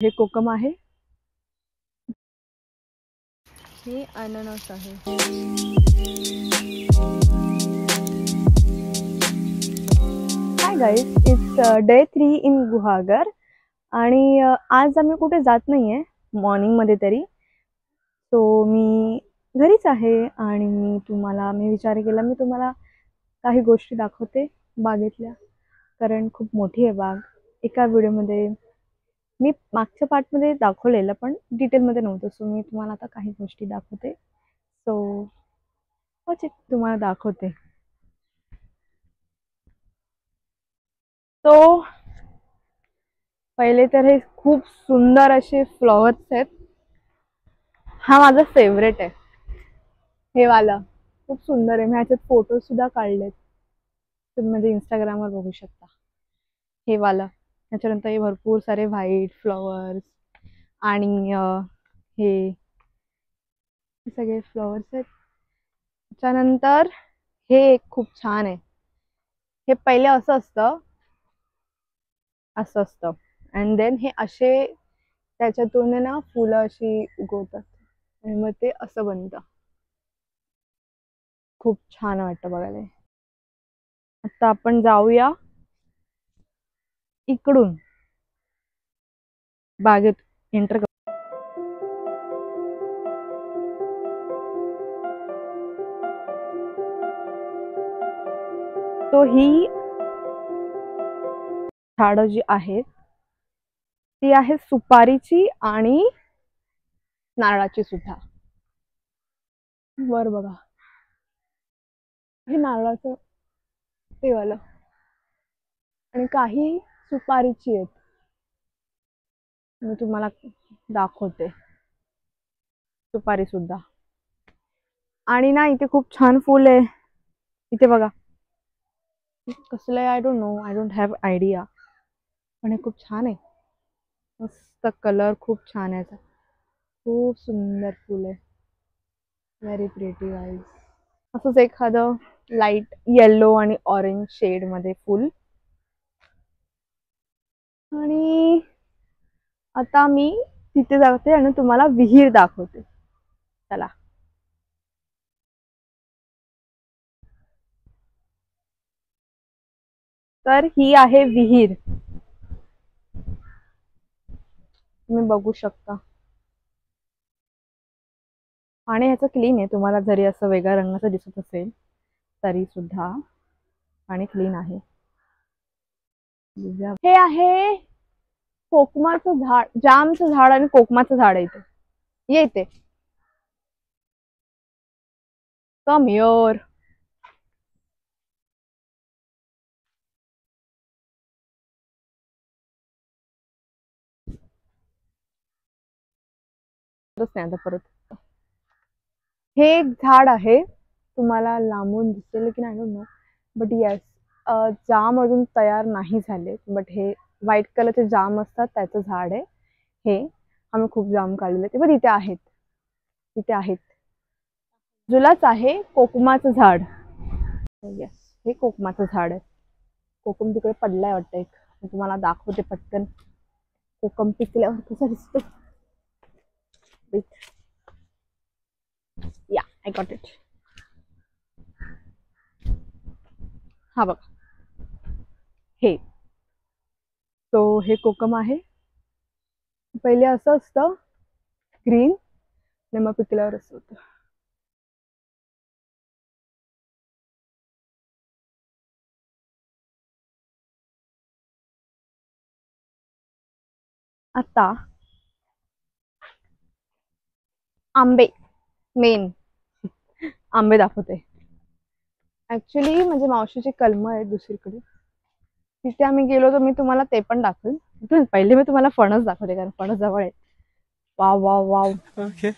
हे कोकम आहे, हे अननस आहे. Hi guys, it's day 3 in Guhagar आणि आज आम्ही कुठे जात नाहीये मॉर्निंगमध्ये तरी. सो मी घरीच आहे आणि मी विचार केला मी तुम्हाला काही गोष्टी दाखवते बागेतल्या, कारण खूप मोठी आहे बाग. एका व्हिडिओमध्ये मी मागच्या पार्टमध्ये दाखवलेलं पण डिटेलमध्ये नव्हतं. सो मी तुम्हाला आता काही गोष्टी दाखवते. सो तुम्हाला दाखवते. तो पहिले तर हे खूप सुंदर असे फ्लॉवर्स आहेत. हा माझा फेवरेट आहे, हे वाला खूप सुंदर आहे. मी ह्याच्यात फोटो सुद्धा काढलेत, तुम्ही माझ्या इंस्टाग्रामवर बघू शकता. हे वाला, त्याच्यानंतर हे भरपूर सारे व्हाईट फ्लॉवर्स आणि हे सगळे फ्लॉवर्स आहेत. त्याच्यानंतर हे एक खूप छान आहे. हे पहिले असं असतं अँड देन हे असे त्याच्यातून ना फुलं अशी उगवतात आणि मग ते असं बनतं. खूप छान वाटतं बघायला. आता आपण जाऊया इकडून बागेत एंटर. तो ही झाडं जी आहेत ती आहे सुपारीची आणि नारळाची सुद्धा. वर बघा, हे नारळाचं ते वालं आणि काही सुपारीची आहेत. मी तुम्हाला दाखवते सुपारी सुद्धा. आणि ना इथे खूप छान फुल आहे. इथे बघा कसलं आहे, आय डोंट हॅव आयडिया, पण हे खूप छान आहे. मस्त कलर खूप छान आहे. खूप सुंदर फुल आहे, व्हेरी प्रिटी वाईज. असंच एखादं लाईट येलो आणि ऑरेंज शेड मध्ये फुल. आणि आता मी तिथे जाते आणि तुम्हाला विहीर दाखवते. चला. तर ही आहे विहीर, तुम्ही बघू शकता. पाणी ह्याचं क्लीन आहे, तुम्हाला जरी असं वेगळ्या रंगाचं दिसत असेल तरी सुद्धा पाणी क्लीन आहे. हे आहे कोकमाचं झाड, जामचं झाड आणि कोकमाचं झाड आहे इथे. ये इथे, कम हिअर. परत हे एक झाड आहे, तुम्हाला लांबून दिसेल की नाही नो, बट येस, जाम अजून तयार नाही झाले, बट हे व्हाईट कलरचे जाम असतात त्याचं झाड आहे हे. आम्ही खूप जाम काढलेले ते, पण इथे आहेत, इथे आहेत. जुलाच आहे कोकमाचं झाड. येस, हे कोकमाचं झाड आहे. कोकम तिकडे पडलाय वाटतं एक, मी तुम्हाला दाखवते पटकन. कोकम पिकल्यावर कसं दिसतो. या, आय गॉट इट. हा बघा, हे तो हे कोकम आहे. पहिले असं असतं ग्रीन आणि मग पिकल्यावर असं होतं. आता आंबे, मेन आंबे दाखवते. ऍक्च्युली म्हणजे मावशीची कलमं आहेत दुसरीकडे, तिथे आम्ही गेलो तर मी तुम्हाला ते पण दाखवेन. पहिले मी तुम्हाला फणस दाखवते कारण फणस जवळ आहे. Wow wow wow, okay.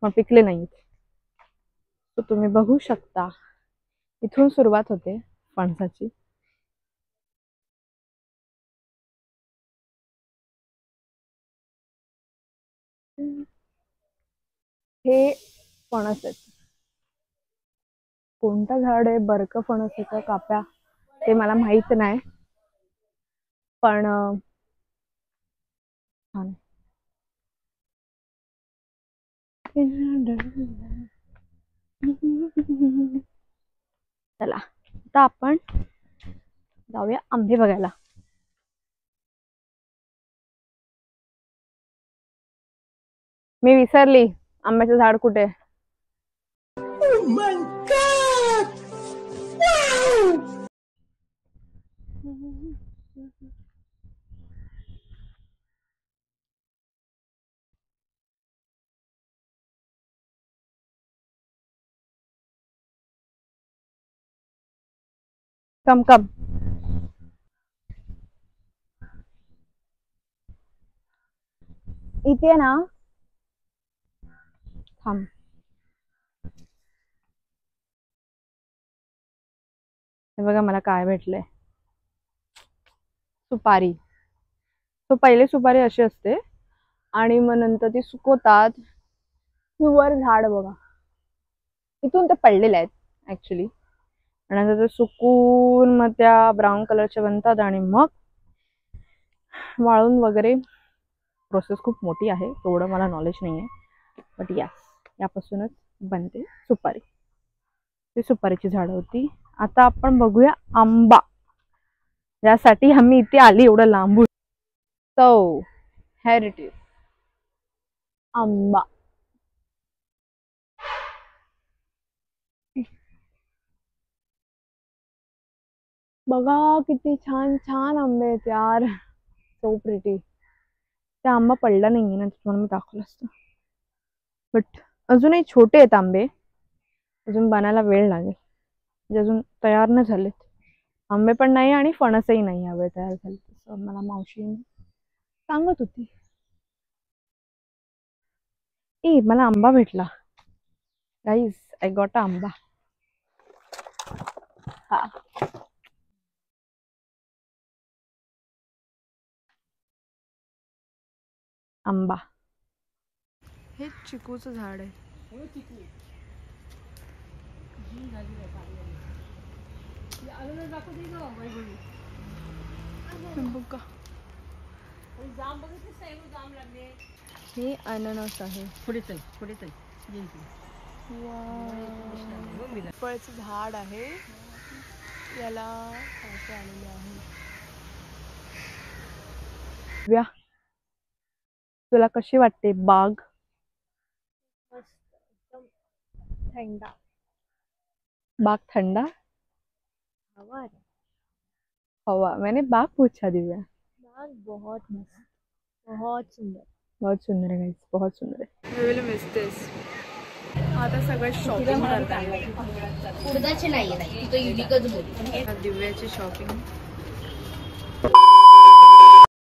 पण पिकले नाहीत. तर तुम्ही बघू शकता इथून सुरुवात होते फणसाची. हे फणस आहेत. कोणतं झाड आहे, बरक फणस आहे का काप्या, ते मला माहित नाही, पण छान. चला आता आपण जाऊया आंबे बघायला. मी विसरली आंब्याचं झाड कुठे. कम कम. इथे ना थांब. हे बघा मला काय भेटलंय. सुपारी. तो पहिले सुपारी अशी असते आणि मग नंतर ती सुकवतात. वर झाड बघा इथून ते पडलेले आहेत ऍक्च्युली. आणि नंतर ते सुकून मग त्या ब्राऊन कलरच्या बनतात आणि मग वाळून वगैरे. प्रोसेस खूप मोठी आहे, तेवढं मला नॉलेज नाही आहे. बट यस यापासूनच बनते सुपारी. ती सुपारीची झाडं होती. आता आपण बघूया आंबा. यासाठी आम्ही इथे आली एवढं लांबून. सो हेअर इट इज आंबा. बघा किती छान छान आंबे आहेत यार. So pretty. त्या आंबा पडला नाहीये ना, तुम्हाला मी दाखवलं असतं. बट अजूनही छोटे आहेत आंबे. अजून बनायला वेळ लागेल. म्हणजे अजून तयार नाही झालेत आंबे पण नाही आणि फणसही नाही यावेळी तयार झाले, असं मला मावशी सांगत होती. मला आंबा भेटला गाईज. आय गॉट अ आंबा. हा आंबा. हे चिकूचं झाड आहे. हे अननस आहे. फळचं झाड आहे. याला पावसाळे आलेले आहे. व्या तुला कशी वाटते बाग? ठंडा. बाग ठंडा. हवा मैंने बाग पूछा दिव्या. बाग बहुत मस्त, बहुत सुंदर. बहुत सुंदर है गाइस, बहुत सुंदर है. वी विल मिस दिस. आता सगळं शॉपिंग करतात. पुढदाचे नाही ती तो युनिकच बोल. दिव्याची शॉपिंग.